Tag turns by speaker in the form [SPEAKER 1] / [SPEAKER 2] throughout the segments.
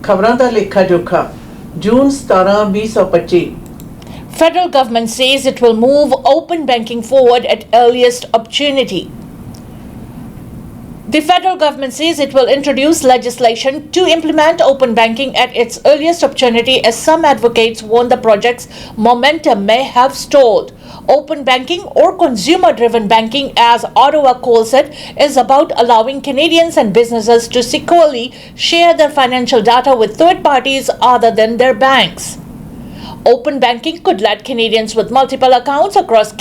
[SPEAKER 1] खबरां दा लेखा जोखा जून 17 2025।
[SPEAKER 2] Federal government says it will move open banking forward at earliest opportunity. The federal government says it will introduce legislation to implement open banking at its earliest opportunity, as some advocates warn the project's momentum may have stalled. Open banking, or consumer-driven banking as Ottawa calls it, is about allowing Canadians and businesses to securely share their financial data with third parties other than their banks. Open banking could let Canadians with multiple accounts across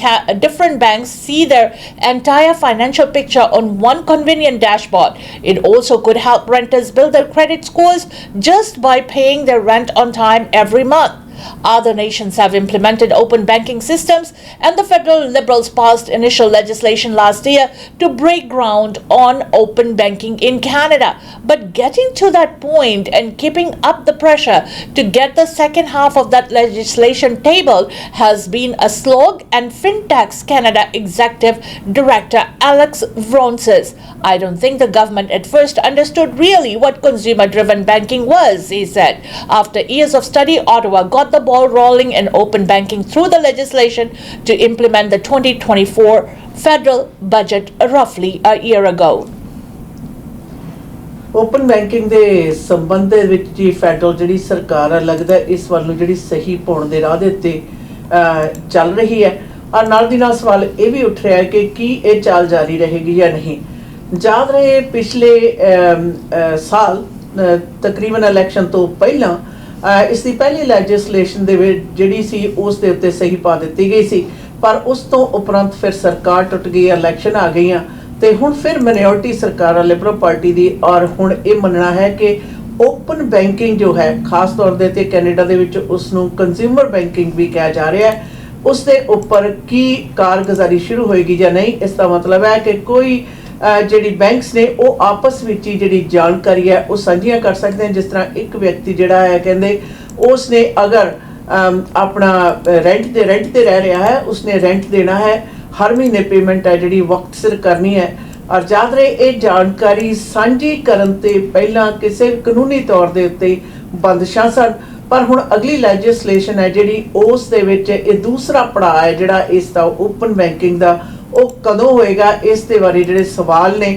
[SPEAKER 2] different banks see their entire financial picture on one convenient dashboard. It also could help renters build their credit scores just by paying their rent on time every month. Other nations have implemented open banking systems, and the federal Liberals passed initial legislation last year to break ground on open banking in Canada. But getting to that point and keeping up the pressure to get the second half of that legislation tabled has been a slog, and FinTax Canada Executive Director Alex Vron says, "I don't think the government at first understood really what consumer-driven banking was," he said. After years of study, Ottawa got the ball rolling in open banking through the legislation to implement the 2024 federal budget roughly a year ago.
[SPEAKER 1] Open banking ਦੇ ਸੰਬੰਧ ਦੇ ਵਿੱਚ ਜੀ federal ਜਿਹੜੀ ਸਰਕਾਰ ਹੈ ਲੱਗਦਾ ਇਸ ਵੱਲ ਨੂੰ ਜਿਹੜੀ ਸਹੀ ਪਾਉਣ ਦੇ ਰਾਹ ਦੇ ਉੱਤੇ ਚੱਲ ਰਹੀ ਹੈ। ਔਰ ਨਾਲ ਦੀ ਨਾਲ ਸਵਾਲ ਇਹ ਵੀ ਉੱਠ ਰਿਹਾ ਹੈ ਕਿ ਕੀ ਇਹ ਚਾਲ ਜਾਰੀ ਰਹੇਗੀ ਜਾਂ ਨਹੀਂ। ਯਾਦ ਰਹੇ ਪਿਛਲੇ ਸਾਲ ਤਕਰੀਬਨ ਇਲੈਕਸ਼ਨ ਤੋਂ ਪਹਿਲਾਂ ਇਸ ਦੀ ਪਹਿਲੀ ਲੈਜਿਸਲੇਸ਼ਨ ਦੇ ਵਿੱਚ ਜਿਹੜੀ ਸੀ ਉਸ ਦੇ ਉੱਤੇ ਸਹੀ ਪਾ ਦਿੱਤੀ ਗਈ ਸੀ, ਪਰ ਉਸ ਤੋਂ ਉਪਰੰਤ ਫਿਰ ਸਰਕਾਰ ਟੁੱਟ ਗਈ, ਇਲੈਕਸ਼ਨ ਆ ਗਈਆਂ ਤੇ ਹੁਣ ਫਿਰ ਮਾਈਨੋਰਟੀ ਸਰਕਾਰ ਆ ਲਿਬਰਲ ਪਾਰਟੀ ਦੀ। ਔਰ ਹੁਣ ਇਹ ਮੰਨਣਾ ਹੈ ਕਿ ਓਪਨ ਬੈਂਕਿੰਗ ਜੋ ਹੈ ਖਾਸ ਤੌਰ ਦੇ ਤੇ ਕੈਨੇਡਾ ਦੇ ਵਿੱਚ ਉਸ ਨੂੰ ਕੰਜ਼ਿਊਮਰ ਬੈਂਕਿੰਗ ਵੀ ਕਿਹਾ ਜਾ ਰਿਹਾ ਹੈ, ਉਸ ਦੇ ਉੱਪਰ ਕੀ ਕਾਰਗੁਜ਼ਾਰੀ ਸ਼ੁਰੂ ਹੋਏਗੀ ਜਾਂ ਨਹੀਂ। ਇਸ ਦਾ ਮਤਲਬ ਹੈ ਕਿ ਕੋਈ ਜਿਹੜੀ ਬੈਂਕਸ ਨੇ ਉਹ ਆਪਸ ਵਿੱਚ ਹੀ ਜਿਹੜੀ ਜਾਣਕਾਰੀ ਹੈ ਉਹ ਸਾਂਝੀਆਂ ਕਰ ਸਕਦੇ ਹਨ। ਜਿਸ ਤਰ੍ਹਾਂ ਇੱਕ ਵਿਅਕਤੀ ਜਿਹੜਾ ਹੈ ਕਹਿੰਦੇ ਉਸ ਨੇ ਅਗਰ ਆਪਣਾ ਰੈਂਟ ਤੇ ਰਹਿ ਰਿਹਾ ਹੈ, ਉਸਨੇ ਰੈਂਟ ਦੇਣਾ ਹੈ, ਹਰ ਮਹੀਨੇ ਪੇਮੈਂਟ ਹੈ ਜਿਹੜੀ ਵਕਤ ਸਿਰ ਕਰਨੀ ਹੈ। ਔਰ ਯਾਦ ਰਹੇ ਇਹ ਜਾਣਕਾਰੀ ਸਾਂਝੀ ਕਰਨ ਤੇ ਪਹਿਲਾਂ ਕਿਸੇ ਕਾਨੂੰਨੀ ਤੌਰ ਦੇ ਉੱਤੇ ਬੰਦਸ਼ਾਂ ਸਨ, ਪਰ ਹੁਣ ਅਗਲੀ ਲੈਜਿਸਲੇਸ਼ਨ ਹੈ ਜਿਹੜੀ ਉਸ ਦੇ ਵਿੱਚ ਇਹ ਦੂਸਰਾ ਪੜਾਅ ਹੈ ਜਿਹੜਾ ਇਸ ਦਾ ਓਪਨ ਬੈਂਕਿੰਗ ਦਾ ਉਹ ਕਦੋਂ ਹੋਏਗਾ। ਇਸ ਦੇ ਬਾਰੇ ਜਿਹੜੇ ਸਵਾਲ ਨੇ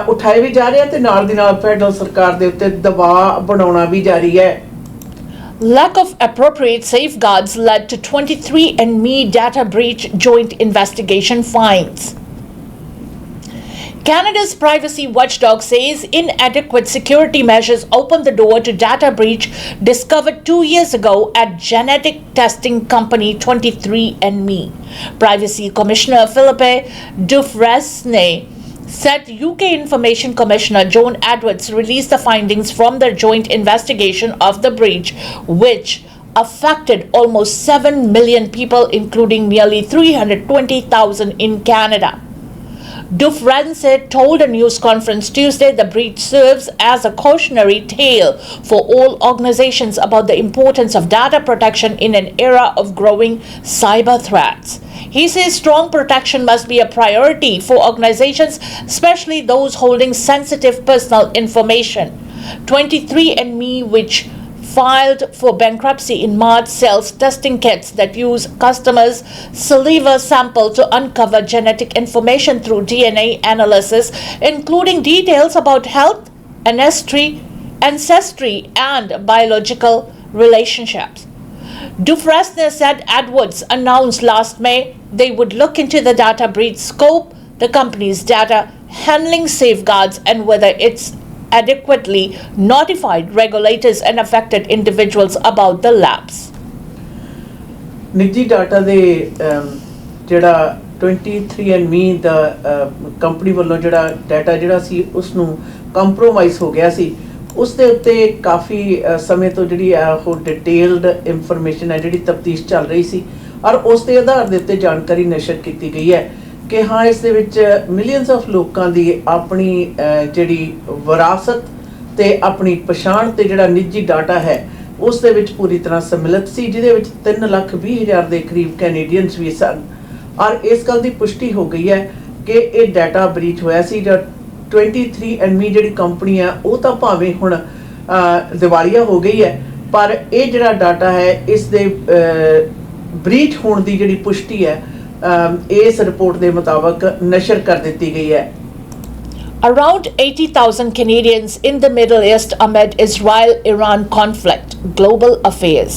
[SPEAKER 1] ਉਠਾਏ ਵੀ ਜਾ ਰਹੇ ਤੇ ਨਾਲ ਦੀ ਨਾਲ ਫੈਡਰਲ ਸਰਕਾਰ ਦੇ ਉੱਤੇ ਦਬਾਅ ਬਣਾਉਣਾ ਵੀ ਜਾਰੀ ਹੈ।
[SPEAKER 2] Lack of appropriate safeguards led to 23andMe data breach joint investigation finds. Canada's privacy watchdog says inadequate security measures opened the door to data breach discovered 2 years ago at genetic testing company 23andMe. Privacy Commissioner Philippe Dufresne said UK Information Commissioner Joan Edwards released the findings from their joint investigation of the breach, which affected almost 7 million people, including nearly 320,000 in Canada. Dufresne told a news conference Tuesday the breach serves as a cautionary tale for all organizations about the importance of data protection in an era of growing cyber threats. He says strong protection must be a priority for organizations, especially those holding sensitive personal information. 23andMe, which filed for bankruptcy in March, sells testing kits that use customers' saliva sample to uncover genetic information through DNA analysis, including details about health, ancestry, and biological relationships. Dufresne said Edwards announced last May they would look into the data breach scope, the company's data handling safeguards, and whether it's adequately notified regulators and affected individuals about the lapse.
[SPEAKER 1] ਨਿੱਜੀ data ਦੇ ਜਿਹੜਾ 23andMe ਦਾ company ਵੱਲੋਂ ਜਿਹੜਾ data ਜਿਹੜਾ ਸੀ ਉਸ ਨੂੰ compromise ਹੋ ਗਿਆ ਸੀ, ਉਸ ਦੇ ਉੱਤੇ ਕਾਫੀ ਸਮੇਂ ਤੋਂ ਜਿਹੜੀ ਉਹ ਡਿਟੇਲਡ ਇਨਫੋਰਮੇਸ਼ਨ ਹੈ ਜਿਹੜੀ ਤਫਤੀਸ਼ ਚੱਲ ਰਹੀ ਸੀ। ਔਰ ਉਸ ਦੇ ਆਧਾਰ ਦੇ ਉੱਤੇ ਜਾਣਕਾਰੀ ਨਸ਼ਰ ਕੀਤੀ ਗਈ ਹੈ ਕਿ ਹਾਂ ਇਸ ਦੇ ਵਿੱਚ ਮਿਲੀਅਨਸ ਆਫ ਲੋਕਾਂ ਦੀ ਆਪਣੀ ਜਿਹੜੀ ਵਿਰਾਸਤ ਤੇ ਆਪਣੀ ਪਛਾਣ ਤੇ ਜਿਹੜਾ ਨਿੱਜੀ ਡਾਟਾ ਹੈ ਉਸ ਦੇ ਵਿੱਚ ਪੂਰੀ ਤਰ੍ਹਾਂ ਸਮਿਲਿਤ ਸੀ, ਜਿਹਦੇ ਵਿੱਚ 3,20,000 ਦੇ ਕਰੀਬ ਕੈਨੇਡੀਅਨਸ ਵੀ ਸਨ। ਔਰ ਇਸ ਗੱਲ ਦੀ ਪੁਸ਼ਟੀ ਹੋ ਗਈ ਹੈ ਕਿ ਇਹ ਡਾਟਾ ਬ੍ਰੀਚ ਹੋਇਆ ਸੀ। ਜਾਂ 23andMe ਜਿਹੜੀ ਕੰਪਨੀ ਆ ਉਹ ਤਾਂ ਭਾਵੇਂ ਹੁਣ ਦਿਵਾਲੀਆ ਹੋ ਗਈ ਹੈ, ਪਰ ਇਹ ਜਿਹੜਾ ਡਾਟਾ ਹੈ ਇਸ ਦੇ ਬ੍ਰੀਚ ਹੋਣ ਦੀ ਜਿਹੜੀ ਪੁਸ਼ਟੀ ਹੈ ਇਸ ਰਿਪੋਰਟ ਦੇ ਮੁਤਾਬਕ ਨਸ਼ਰ ਕਰ ਦਿੱਤੀ ਗਈ ਹੈ।
[SPEAKER 2] Around 80,000 Canadians in the Middle East amid Israel-Iran conflict. Global Affairs.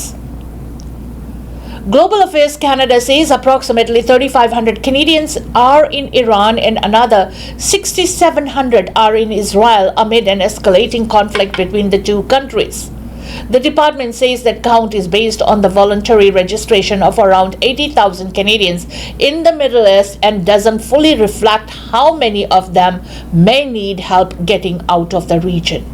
[SPEAKER 2] Global Affairs Canada says approximately 3,500 Canadians are in Iran and another 6,700 are in Israel amid an escalating conflict between the two countries. The department says that count is based on the voluntary registration of around 80,000 Canadians in the Middle East and doesn't fully reflect how many of them may need help getting out of the region.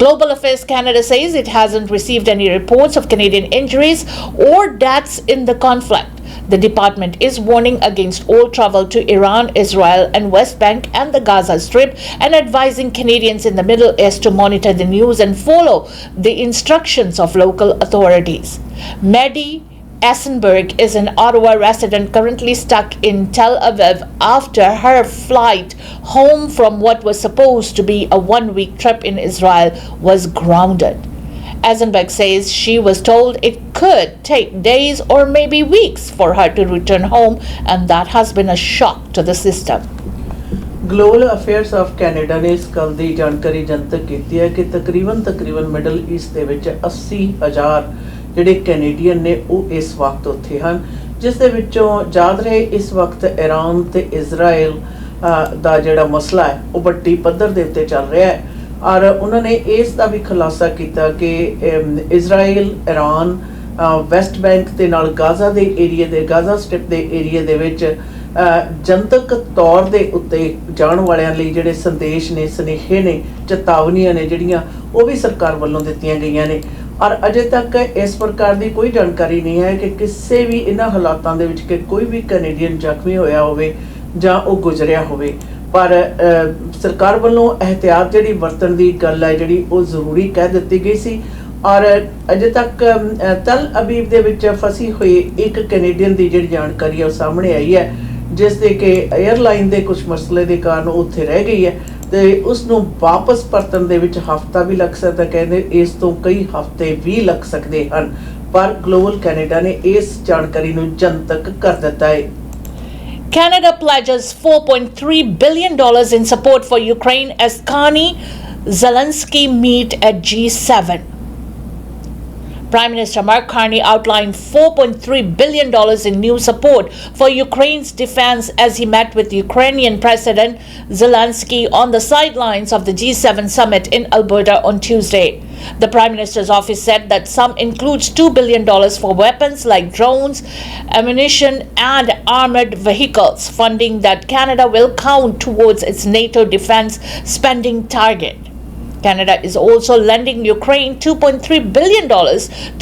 [SPEAKER 2] Global Affairs Canada says it hasn't received any reports of Canadian injuries or deaths in the conflict. The department is warning against all travel to Iran, Israel, and West Bank and the Gaza Strip and advising Canadians in the Middle East to monitor the news and follow the instructions of local authorities. Maddie Essenberg is an Ottawa resident currently stuck in Tel Aviv after her flight home from what was supposed to be a one-week trip in Israel was grounded. Eisenberg says she was told it could take days or maybe weeks for her to return home, and that has been a shock to the system.
[SPEAKER 1] Global affairs of Canada ਨੇ ਇਸ ਗੱਲ ਦੀ ਜਾਣਕਾਰੀ ਜਨਤਕ ਕੀਤੀ ਹੈ ਕਿ ਤਕਰੀਬਨ middle East ਦੇ ਵਿੱਚ 80,000 ਜਿਹੜੇ ਕੈਨੇਡੀਅਨ ਨੇ ਉਹ ਇਸ ਵਕਤ ਉੱਥੇ ਹਨ, ਜਿਸ ਦੇ ਵਿੱਚੋਂ ਯਾਦ ਰਹੇ ਇਸ ਵਕਤ ਈਰਾਨ ਤੇ ਇਜ਼ਰਾਈਲ ਦਾ ਜਿਹੜਾ ਮਸਲਾ ਹੈ ਉਹ ਵੱਡੀ ਪੱਧਰ ਦੇ ਉੱਤੇ ਚੱਲ ਰਿਹਾ ਹੈ। ਔਰ ਉਹਨਾਂ ਨੇ ਇਸ ਦਾ ਵੀ ਖੁਲਾਸਾ ਕੀਤਾ ਕਿ ਇਜ਼ਰਾਈਲ, ਈਰਾਨ, ਵੈਸਟ ਬੈਂਕ ਤੇ ਨਾਲ ਗਾਜ਼ਾ ਦੇ ਏਰੀਆ ਦੇ ਗਾਜ਼ਾ ਸਟ੍ਰਿਪ ਦੇ ਏਰੀਆ ਦੇ ਵਿੱਚ ਜਨਤਕ ਤੌਰ ਦੇ ਉੱਤੇ ਜਾਣ ਵਾਲਿਆਂ ਲਈ ਜਿਹੜੇ ਸੰਦੇਸ਼ ਨੇ, ਸੁਨੇਹੇ ਨੇ, ਚੇਤਾਵਨੀਆਂ ਨੇ ਜਿਹੜੀਆਂ ਉਹ ਵੀ ਸਰਕਾਰ ਵੱਲੋਂ ਦਿੱਤੀਆਂ ਗਈਆਂ ਨੇ। ਔਰ ਅਜੇ ਤੱਕ ਇਸ ਪ੍ਰਕਾਰ ਦੀ ਕੋਈ ਜਾਣਕਾਰੀ ਨਹੀਂ ਹੈ ਕਿ ਕਿਸੇ ਵੀ ਇਹਨਾਂ ਹਾਲਾਤਾਂ ਦੇ ਵਿੱਚ ਕਿ ਕੋਈ ਵੀ ਕੈਨੇਡੀਅਨ ਜ਼ਖਮੀ ਹੋਇਆ ਹੋਵੇ ਜਾਂ ਉਹ ਗੁਜ਼ਰਿਆ ਹੋਵੇ। ਪਰ ਸਰਕਾਰ ਵੱਲੋਂ ਇਹਤਿਆਤ ਜਿਹੜੀ ਵਰਤਣ ਦੀ ਗੱਲ ਹੈ ਜਿਹੜੀ ਉਹ ਜ਼ਰੂਰੀ ਕਹਿ ਦਿੱਤੀ ਗਈ ਸੀ। ਔਰ ਅਜੇ ਤੱਕ ਤਲ ਅਬੀਬ ਦੇ ਵਿੱਚ ਫਸੀ ਹੋਈ ਇੱਕ ਕੈਨੇਡੀਅਨ ਦੀ ਜਿਹੜੀ ਜਾਣਕਾਰੀ ਹੈ ਉਹ ਸਾਹਮਣੇ ਆਈ ਹੈ, ਜਿਸ ਦੇ ਕਿ 에ਅਰਲਾਈਨ ਦੇ ਕੁਝ ਮਸਲੇ ਦੇ ਕਾਰਨ ਉਹ ਉੱਥੇ ਰਹਿ ਗਈ ਹੈ ਤੇ ਉਸ ਨੂੰ ਵਾਪਸ ਪਰਤਣ ਦੇ ਵਿੱਚ ਹਫ਼ਤਾ ਵੀ ਲੱਗ ਸਕਦਾ, ਕਹਿੰਦੇ ਇਸ ਤੋਂ ਕਈ ਹਫ਼ਤੇ ਵੀ ਲੱਗ ਸਕਦੇ ਹਨ। ਪਰ ਗਲੋਬਲ ਕੈਨੇਡਾ ਨੇ ਇਸ ਜਾਣਕਾਰੀ ਨੂੰ ਜਨਤਕ ਕਰ ਦਿੱਤਾ ਹੈ।
[SPEAKER 2] Canada pledges $4.3 billion in support for Ukraine as Carney Zelensky meet at G7. Prime Minister Mark Carney outlined $4.3 billion in new support for Ukraine's defense as he met with Ukrainian President Zelensky on the sidelines of the G7 summit in Alberta on Tuesday. The Prime Minister's office said that sum includes $2 billion for weapons like drones, ammunition, and armored vehicles, funding that Canada will count towards its NATO defense spending target. Canada is also lending Ukraine $2.3 billion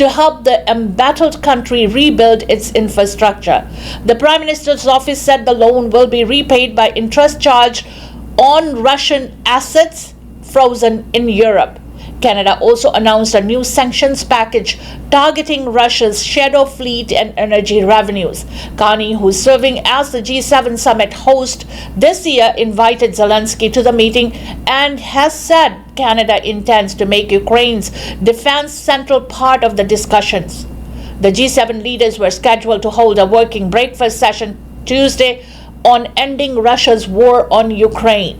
[SPEAKER 2] to help the embattled country rebuild its infrastructure. The Prime Minister's office said the loan will be repaid by interest charged on Russian assets frozen in Europe. Canada also announced a new sanctions package targeting Russia's shadow fleet and energy revenues. Carney, who is serving as the G7 summit host this year, invited Zelensky to the meeting and has said Canada intends to make Ukraine's defense central part of the discussions. The G7 leaders were scheduled to hold a working breakfast session Tuesday on ending Russia's war on Ukraine.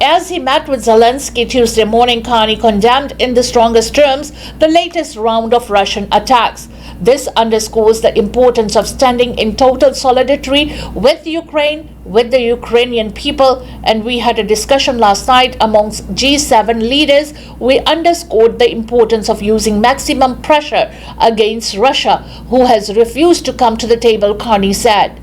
[SPEAKER 2] As he met with Zelensky Tuesday morning, Carney condemned in the strongest terms the latest round of Russian attacks. This underscores the importance of standing in total solidarity with Ukraine, with the Ukrainian people, and we had a discussion last night amongst G7 leaders. We underscored the importance of using maximum pressure against Russia, who has refused to come to the table, Carney said.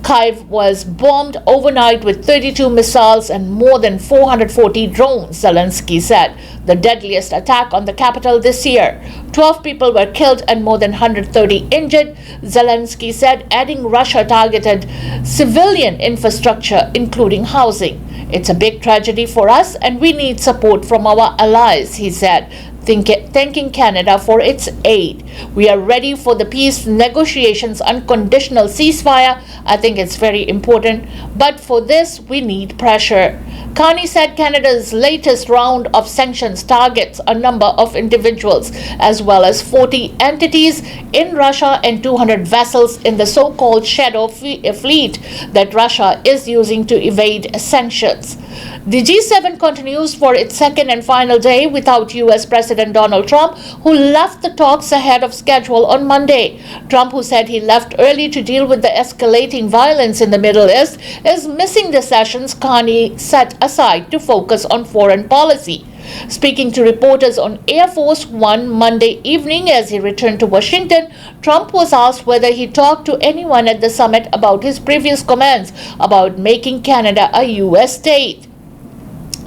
[SPEAKER 2] Kyiv was bombed overnight with 32 missiles and more than 440 drones, Zelensky said, the deadliest attack on the capital this year. 12 people were killed and more than 130 injured, Zelensky said, adding Russia targeted civilian infrastructure, including housing. It's a big tragedy for us and we need support from our allies, he said. thanking Canada for its aid. We are ready for the peace negotiations, unconditional ceasefire. I think it's very important. But for this, we need pressure. Carney said Canada's latest round of sanctions targets a number of individuals as well as 40 entities in Russia and 200 vessels in the so-called shadow fleet that Russia is using to evade sanctions. The G7 continues for its second and final day without US President Donald Trump, who left the talks ahead of schedule on Monday. Trump, who said he left early to deal with the escalating violence in the Middle East, is missing the sessions Carney set aside to focus on foreign policy. Speaking to reporters on Air Force One Monday evening as he returned to Washington, Trump was asked whether he talked to anyone at the summit about his previous comments about making Canada a US state.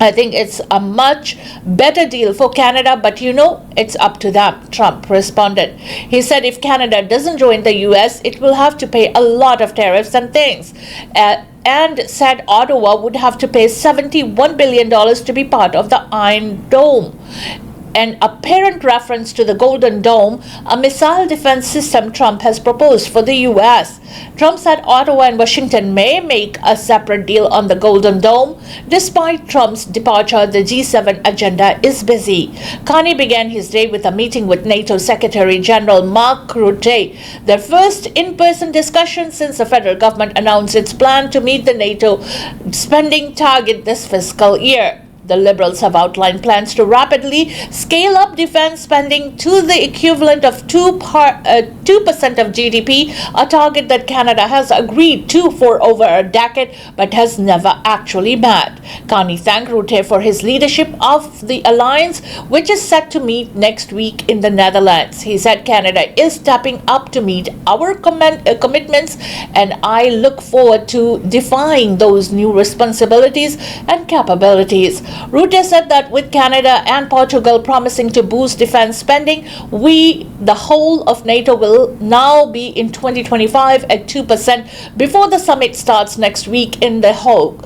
[SPEAKER 2] I think it's a much better deal for Canada, but it's up to them, Trump responded. He said if Canada doesn't join the US, it will have to pay a lot of tariffs and things. And said Ottawa would have to pay $71 billion to be part of the Iron Dome. An apparent reference to the Golden Dome, a missile defense system Trump has proposed for the US. Trump said Ottawa and Washington may make a separate deal on the Golden Dome. Despite Trump's departure, the G7 agenda is busy. Carney began his day with a meeting with NATO Secretary General Mark Rutte, their first in-person discussion since the federal government announced its plan to meet the NATO spending target this fiscal year. The Liberals have outlined plans to rapidly scale up defense spending to the equivalent of 2% of GDP, a target that Canada has agreed to for over a decade but has never actually met. Carney thanked Rutte for his leadership of the alliance, which is set to meet next week in the Netherlands. He said Canada is stepping up to meet our commitments, and I look forward to defying those new responsibilities and capabilities. Rutte said that with Canada and Portugal promising to boost defense spending, the whole of NATO, will now be in 2025 at 2% before the summit starts next week in The Hague.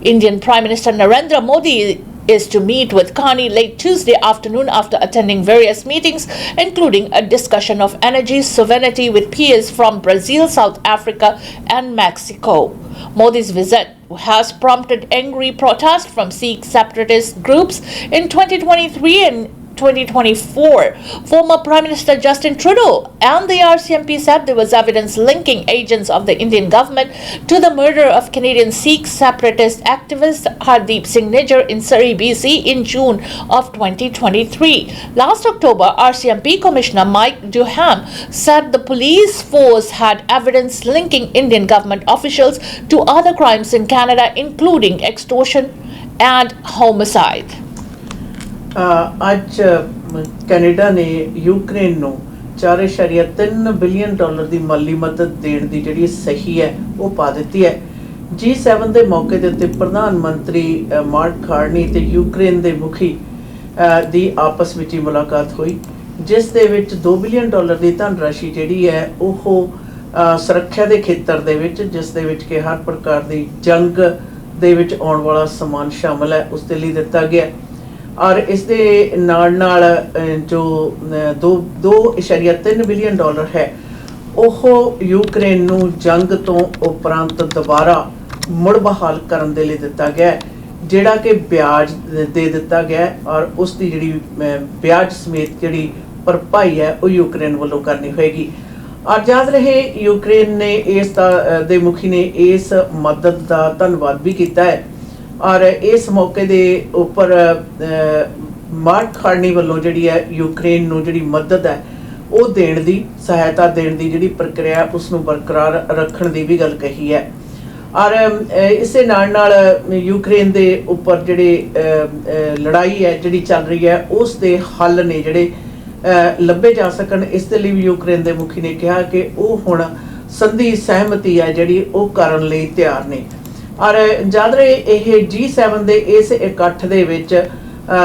[SPEAKER 2] Indian Prime Minister Narendra Modi is to meet with Carney late Tuesday afternoon after attending various meetings, including a discussion of energy sovereignty with peers from Brazil, South Africa, and Mexico. Modi's visit has prompted angry protest from Sikh separatist groups in 2023 and 2024. Former Prime Minister Justin Trudeau and the RCMP said there was evidence linking agents of the Indian government to the murder of Canadian Sikh separatist activist Hardeep Singh Nijjar in Surrey, BC in June of 2023. Last October, RCMP Commissioner Mike Duham said the police force had evidence linking Indian government officials to other crimes in Canada, including extortion and homicide.
[SPEAKER 1] ਅੱਜ Canada ਨੇ Ukraine ਨੂੰ $4.3 billion ਦੀ ਮਾਲੀ ਮਦਦ ਦੇਣ ਦੀ ਜਿਹੜੀ ਸਹੀ ਹੈ ਉਹ ਪਾ ਦਿੱਤੀ ਹੈ। G7 ਦੇ ਮੌਕੇ ਦੇ ਉੱਤੇ ਪ੍ਰਧਾਨ ਮੰਤਰੀ ਮਾਰਕ ਕਾਰਨੀ ਤੇ ਯੂਕਰੇਨ ਦੇ ਮੁਖੀ ਦੀ ਆਪਸ ਵਿੱਚ ਹੀ ਮੁਲਾਕਾਤ ਹੋਈ, ਜਿਸ ਦੇ ਵਿੱਚ $2 ਬਿਲੀਅਨ ਦੀ ਧਨ ਰਾਸ਼ੀ ਜਿਹੜੀ ਹੈ ਉਹ ਸੁਰੱਖਿਆ ਦੇ ਖੇਤਰ ਦੇ ਵਿੱਚ, ਜਿਸ ਦੇ ਵਿੱਚ ਕਿ ਹਰ ਪ੍ਰਕਾਰ ਦੀ ਜੰਗ ਦੇ ਵਿੱਚ ਆਉਣ ਵਾਲਾ ਸਮਾਨ ਸ਼ਾਮਲ ਹੈ, ਉਸ ਦੇ ਲਈ ਦਿੱਤਾ ਗਿਆ। ਔਰ ਇਸ ਦੇ ਨਾਲ ਜੋ $2.3 ਬਿਲੀਅਨ ਹੈ ਉਹ ਯੂਕਰੇਨ ਨੂੰ ਜੰਗ ਤੋਂ ਉਪਰੰਤ ਦੁਬਾਰਾ ਮੁੜ ਬਹਾਲ ਕਰਨ ਦੇ ਲਈ ਦਿੱਤਾ ਗਿਆ, ਜਿਹੜਾ ਕਿ ਵਿਆਜ ਦੇ ਦਿੱਤਾ ਗਿਆ ਔਰ ਉਸ ਦੀ ਜਿਹੜੀ ਵਿਆਜ ਸਮੇਤ ਜਿਹੜੀ ਭਰਪਾਈ ਹੈ ਉਹ ਯੂਕਰੇਨ ਵੱਲੋਂ ਕਰਨੀ ਹੋਏਗੀ। ਔਰ ਯਾਦ ਰਹੇ ਯੂਕਰੇਨ ਨੇ ਇਸ ਦੇ ਮੁਖੀ ਨੇ ਇਸ ਮਦਦ ਦਾ ਧੰਨਵਾਦ ਵੀ ਕੀਤਾ ਹੈ। ਔਰ ਇਸ ਮੌਕੇ ਦੇ ਉੱਪਰ ਮਾਰਕ ਕਾਰਨੀ ਵੱਲੋਂ ਜਿਹੜੀ ਹੈ ਯੂਕਰੇਨ ਨੂੰ ਜਿਹੜੀ ਮਦਦ ਹੈ ਉਹ ਦੇਣ ਦੀ, ਸਹਾਇਤਾ ਦੇਣ ਦੀ ਜਿਹੜੀ ਪ੍ਰਕਿਰਿਆ ਉਸ ਨੂੰ ਬਰਕਰਾਰ ਰੱਖਣ ਦੀ ਵੀ ਗੱਲ ਕਹੀ ਹੈ। ਔਰ ਇਸੇ ਨਾਲ ਯੂਕਰੇਨ ਦੇ ਉੱਪਰ ਜਿਹੜੇ ਲੜਾਈ ਹੈ ਜਿਹੜੀ ਚੱਲ ਰਹੀ ਹੈ ਉਸ ਦੇ ਹੱਲ ਨੇ ਜਿਹੜੇ ਲੱਭੇ ਜਾ ਸਕਣ, ਇਸ ਦੇ ਲਈ ਵੀ ਯੂਕਰੇਨ ਦੇ ਮੁਖੀ ਨੇ ਕਿਹਾ ਕਿ ਉਹ ਹੁਣ ਸੰਧੀ ਸਹਿਮਤੀ ਹੈ ਜਿਹੜੀ ਉਹ ਕਰਨ ਲਈ ਤਿਆਰ ਨੇ। ਔਰ ਜਦ ਰਹੇ ਇਹ G7 ਦੇ ਇਸ ਇਕੱਠ ਦੇ ਵਿੱਚ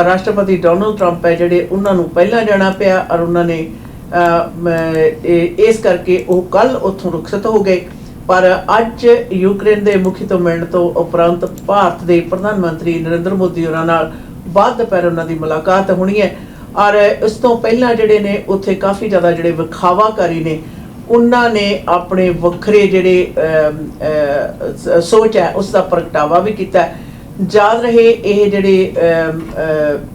[SPEAKER 1] ਰਾਸ਼ਟਰਪਤੀ ਡੋਨਲਡ ਟਰੰਪ ਹੈ ਜਿਹੜੇ ਉਹਨਾਂ ਨੂੰ ਪਹਿਲਾਂ ਜਾਣਾ ਪਿਆ ਔਰ ਉਹਨਾਂ ਨੇ ਇਸ ਕਰਕੇ ਉਹ ਕੱਲ ਉੱਥੋਂ ਰੁਖਸਤ ਹੋ ਗਏ। ਪਰ ਅੱਜ ਯੂਕਰੇਨ ਦੇ ਮੁਖੀ ਤੋਂ ਮਿਲਣ ਤੋਂ ਉਪਰੰਤ ਭਾਰਤ ਦੇ ਪ੍ਰਧਾਨ ਮੰਤਰੀ ਨਰਿੰਦਰ ਮੋਦੀ ਹੋਰਾਂ ਨਾਲ ਬਾਅਦ ਦੁਪਹਿਰ ਉਹਨਾਂ ਦੀ ਮੁਲਾਕਾਤ ਹੋਣੀ ਹੈ। ਔਰ ਇਸ ਤੋਂ ਪਹਿਲਾਂ ਜਿਹੜੇ ਨੇ ਉੱਥੇ ਕਾਫੀ ਜ਼ਿਆਦਾ ਜਿਹੜੇ ਵਿਖਾਵਾਕਾਰੀ ਨੇ ਉਹਨਾਂ ਨੇ ਆਪਣੇ ਵੱਖਰੇ ਜਿਹੜੇ ਸੋਚ ਹੈ ਉਸ ਦਾ ਪ੍ਰਗਟਾਵਾ ਵੀ ਕੀਤਾ। ਯਾਦ ਰਹੇ ਇਹ ਜਿਹੜੇ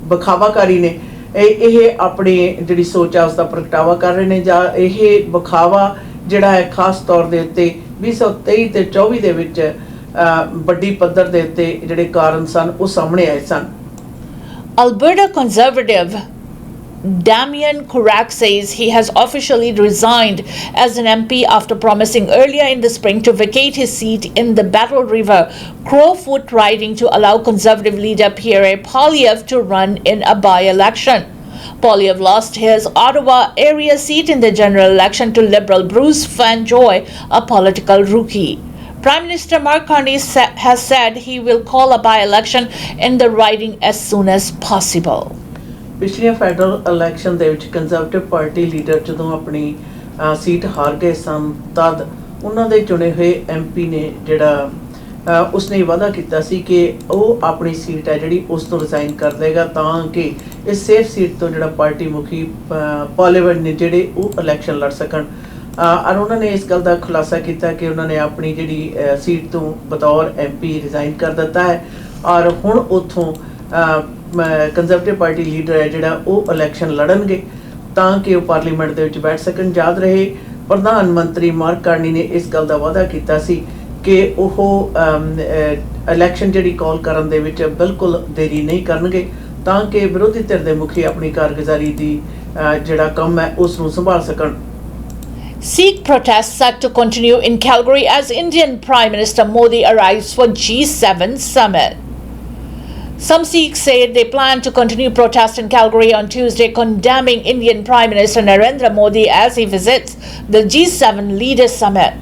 [SPEAKER 1] ਵਿਖਾਵਾਕਾਰੀ ਨੇ ਇਹ ਆਪਣੀ ਜਿਹੜੀ ਸੋਚ ਹੈ ਉਸ ਦਾ ਪ੍ਰਗਟਾਵਾ ਕਰ ਰਹੇ ਨੇ, ਜਾਂ ਇਹ ਵਿਖਾਵਾ ਜਿਹੜਾ ਹੈ ਖਾਸ ਤੌਰ ਦੇ ਉੱਤੇ 2023 ਤੇ 24 ਦੇ ਵਿੱਚ ਵੱਡੀ ਪੱਧਰ ਦੇ ਉੱਤੇ ਜਿਹੜੇ ਕਾਰਨ ਸਨ ਉਹ ਸਾਹਮਣੇ ਆਏ ਸਨ।
[SPEAKER 2] Alberta Conservative Damian Kurak says he has officially resigned as an MP after promising earlier in the spring to vacate his seat in the Battle River Crowfoot riding to allow Conservative leader Pierre Poilievre to run in a by-election. Poilievre lost his Ottawa area seat in the general election to Liberal Bruce Fanjoy, a political rookie. Prime Minister Mark Carney has said he will call a by-election in the riding as soon as possible.
[SPEAKER 1] ਪਿਛਲੀਆਂ federal election ਦੇ ਵਿੱਚ conservative party leader ਜਦੋਂ ਆਪਣੀ seat ਹਾਰ ਗਏ ਸਨ ਤਦ ਉਹਨਾਂ ਦੇ ਚੁਣੇ ਹੋਏ ਐਮਪੀ ਨੇ ਜਿਹੜਾ ਉਸਨੇ ਵਾਅਦਾ ਕੀਤਾ ਸੀ ਕਿ ਉਹ ਆਪਣੀ ਸੀਟ ਹੈ ਜਿਹੜੀ ਉਸ ਤੋਂ ਰਿਜ਼ਾਈਨ ਕਰ ਦੇਗਾ ਤਾਂ ਕਿ ਇਸ ਸੇਫ ਸੀਟ ਤੋਂ ਜਿਹੜਾ ਪਾਰਟੀ ਮੁਖੀ ਪੋਲੀਵਰ ਨੇ ਜਿਹੜੇ ਉਹ ਇਲੈਕਸ਼ਨ ਲੜ ਸਕਣ। ਔਰ ਉਹਨਾਂ ਨੇ ਇਸ ਗੱਲ ਦਾ ਖੁਲਾਸਾ ਕੀਤਾ ਕਿ ਉਹਨਾਂ ਨੇ ਆਪਣੀ ਜਿਹੜੀ ਸੀਟ ਤੋਂ ਬਤੌਰ ਐਮਪੀ ਰਿਜ਼ਾਈਨ ਕਰ ਦਿੱਤਾ ਹੈ ਔਰ ਹੁਣ ਉੱਥੋਂ ਕੰਜ਼ਰਵੇਟਿਵ ਪਾਰਟੀ ਲੀਡਰ ਹੈ ਜਿਹੜਾ ਉਹ ਇਲੈਕਸ਼ਨ ਲੜਨਗੇ ਤਾਂ ਕਿ ਉਹ ਪਾਰਲੀਮੈਂਟ ਦੇ ਵਿੱਚ ਬੈਠ ਸਕਣ। ਯਾਦ ਰਹੇ ਪ੍ਰਧਾਨ ਮੰਤਰੀ ਮਾਰਕ ਕਾਰਨੀ ਨੇ ਇਸ ਗੱਲ ਦਾ ਵਾਅਦਾ ਕੀਤਾ ਸੀ ਕਿ ਉਹ ਇਲੈਕਸ਼ਨ ਜਿਹੜੀ ਕਾਲ ਕਰਨ ਦੇ ਵਿੱਚ ਬਿਲਕੁਲ ਦੇਰੀ ਨਹੀਂ ਕਰਨਗੇ ਤਾਂ ਕਿ ਵਿਰੋਧੀ ਧਿਰ ਦੇ ਮੁਖੀ ਆਪਣੀ ਕਾਰਗੁਜ਼ਾਰੀ ਦੀ ਜਿਹੜਾ ਕੰਮ ਹੈ ਉਸ ਨੂੰ ਸੰਭਾਲ ਸਕਣ।
[SPEAKER 2] Sikh protests set to continue in Calgary as Indian Prime Minister Modi arrives for G7 summit. Some Sikhs say they plan to continue protests in Calgary on Tuesday, condemning Indian Prime Minister Narendra Modi as he visits the G7 Leaders Summit.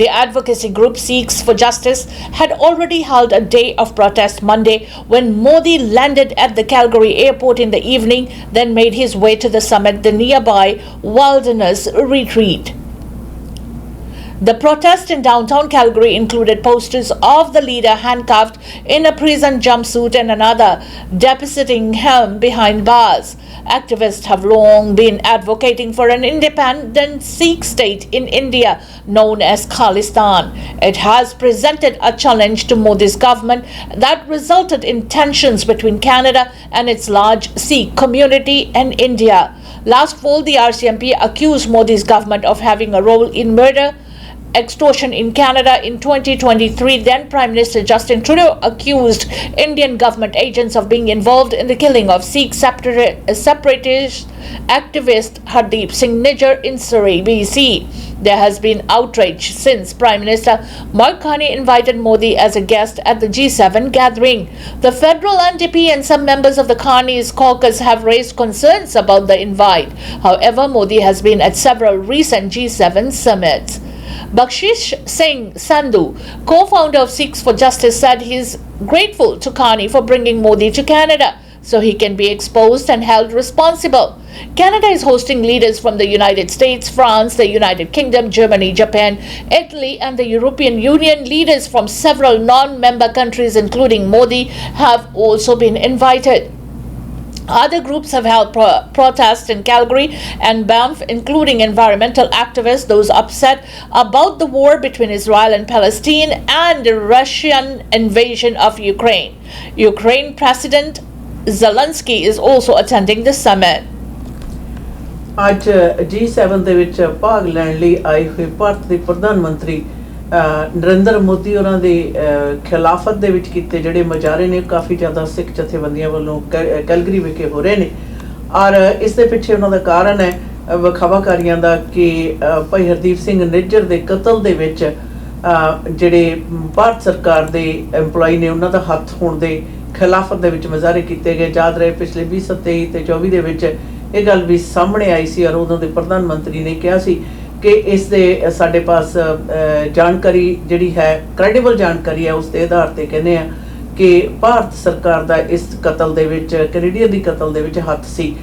[SPEAKER 2] The advocacy group Sikhs for Justice had already held a day of protest Monday when Modi landed at the Calgary airport in the evening, then made his way to the summit, the nearby Wilderness Retreat. The protest in downtown Calgary included posters of the leader handcuffed in a prison jumpsuit and another depicting him behind bars. Activists have long been advocating for an independent Sikh state in India known as Khalistan. It has presented a challenge to Modi's government that resulted in tensions between Canada and its large Sikh community and India. Last fall, the RCMP accused Modi's government of having a role in murder extortion in Canada. In 2023, then Prime Minister Justin Trudeau accused Indian government agents of being involved in the killing of Sikh separatist activist Hardeep Singh Nijjar in Surrey, BC. There has been outrage since Prime Minister Mark Carney invited Modi as a guest at the G7 gathering. The federal NDP and some members of the Carney's caucus have raised concerns about the invite. However, Modi has been at several recent G7 summits. Bakshish Singh Sandhu, co-founder of Sikhs for Justice, said he is grateful to Carney for bringing Modi to Canada so he can be exposed and held responsible. Canada is hosting leaders from the United States, France, the United Kingdom, Germany, Japan, Italy, and the European Union. Leaders from several non-member countries, including Modi, have also been invited. Other groups have held protests in Calgary and Banff, including environmental activists, those upset about the war between Israel and Palestine, and the Russian invasion of Ukraine. Ukraine President Zelensky is also attending the summit.
[SPEAKER 1] ਅੱਜ G7 ਦੇ ਵਿੱਚ ਭਾਗ ਲੈਣ ਲਈ ਆਏ ਹੋਏ ਭਾਰਤ ਦੇ ਪ੍ਰਧਾਨ ਮੰਤਰੀ ਨਰਿੰਦਰ ਮੋਦੀ ਉਹਨਾਂ ਦੀ ਖਿਲਾਫਤ ਦੇ ਵਿੱਚ ਕੀਤੇ ਜਿਹੜੇ ਮੁਜ਼ਾਹਰੇ ਨੇ ਕਾਫੀ ਜ਼ਿਆਦਾ ਸਿੱਖ ਜਥੇਬੰਦੀਆਂ ਵੱਲੋਂ ਕੈਲਗਰੀ ਵਿਖੇ ਹੋ ਰਹੇ ਨੇ ਔਰ ਇਸ ਦੇ ਪਿੱਛੇ ਉਹਨਾਂ ਦਾ ਕਾਰਨ ਹੈ ਵਿਖਾਵਾਕਾਰੀਆਂ ਦਾ ਕਿ ਭਾਈ ਹਰਦੀਪ ਸਿੰਘ ਨਿੱਜਰ ਦੇ ਕਤਲ ਦੇ ਵਿੱਚ ਜਿਹੜੇ ਭਾਰਤ ਸਰਕਾਰ ਦੇ EMPLOYE ਨੇ ਉਹਨਾਂ ਦਾ ਹੱਥ ਹੋਣ ਦੇ ਖਿਲਾਫਤ ਦੇ ਵਿੱਚ ਮੁਜ਼ਾਹਰੇ ਕੀਤੇ ਗਏ। ਯਾਦ ਰਹੇ ਪਿਛਲੇ 2023 ਤੇ 24 ਦੇ ਵਿੱਚ ਇਹ ਗੱਲ ਵੀ ਸਾਹਮਣੇ ਆਈ ਸੀ ਔਰ ਉਦੋਂ ਦੇ ਪ੍ਰਧਾਨ ਮੰਤਰੀ ਨੇ ਕਿਹਾ ਸੀ ਕਿ ਇਸ ਦੇ ਸਾਡੇ ਪਾਸ ਜਾਣਕਾਰੀ ਜਿਹੜੀ ਹੈ ਕ੍ਰੈਡੀਬਲ ਜਾਣਕਾਰੀ ਹੈ ਉਸ ਦੇ ਆਧਾਰ ਤੇ ਕਹਿੰਦੇ ਆ ਕਿ ਭਾਰਤ ਸਰਕਾਰ ਦਾ ਇਸ ਕਤਲ ਦੇ ਵਿੱਚ ਕੈਨੇਡੀਅਨ ਦੀ ਕਤਲ ਦੇ ਵਿੱਚ ਹੱਥ ਸੀ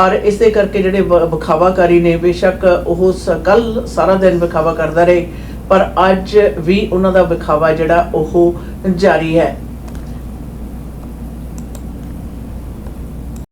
[SPEAKER 1] ਔਰ ਇਸ ਦੇ ਕਰਕੇ ਜਿਹੜੇ ਵਿਖਾਵਾਕਾਰੀ ਨੇ ਬੇਸ਼ੱਕ ਉਹ ਕੱਲ ਸਾਰਾ ਦਿਨ ਵਿਖਾਵਾ ਕਰਦਾ ਰਹੇ ਪਰ ਅੱਜ ਵੀ ਉਹਨਾਂ ਦਾ ਵਿਖਾਵਾ ਜਿਹੜਾ ਉਹ ਜਾਰੀ ਹੈ।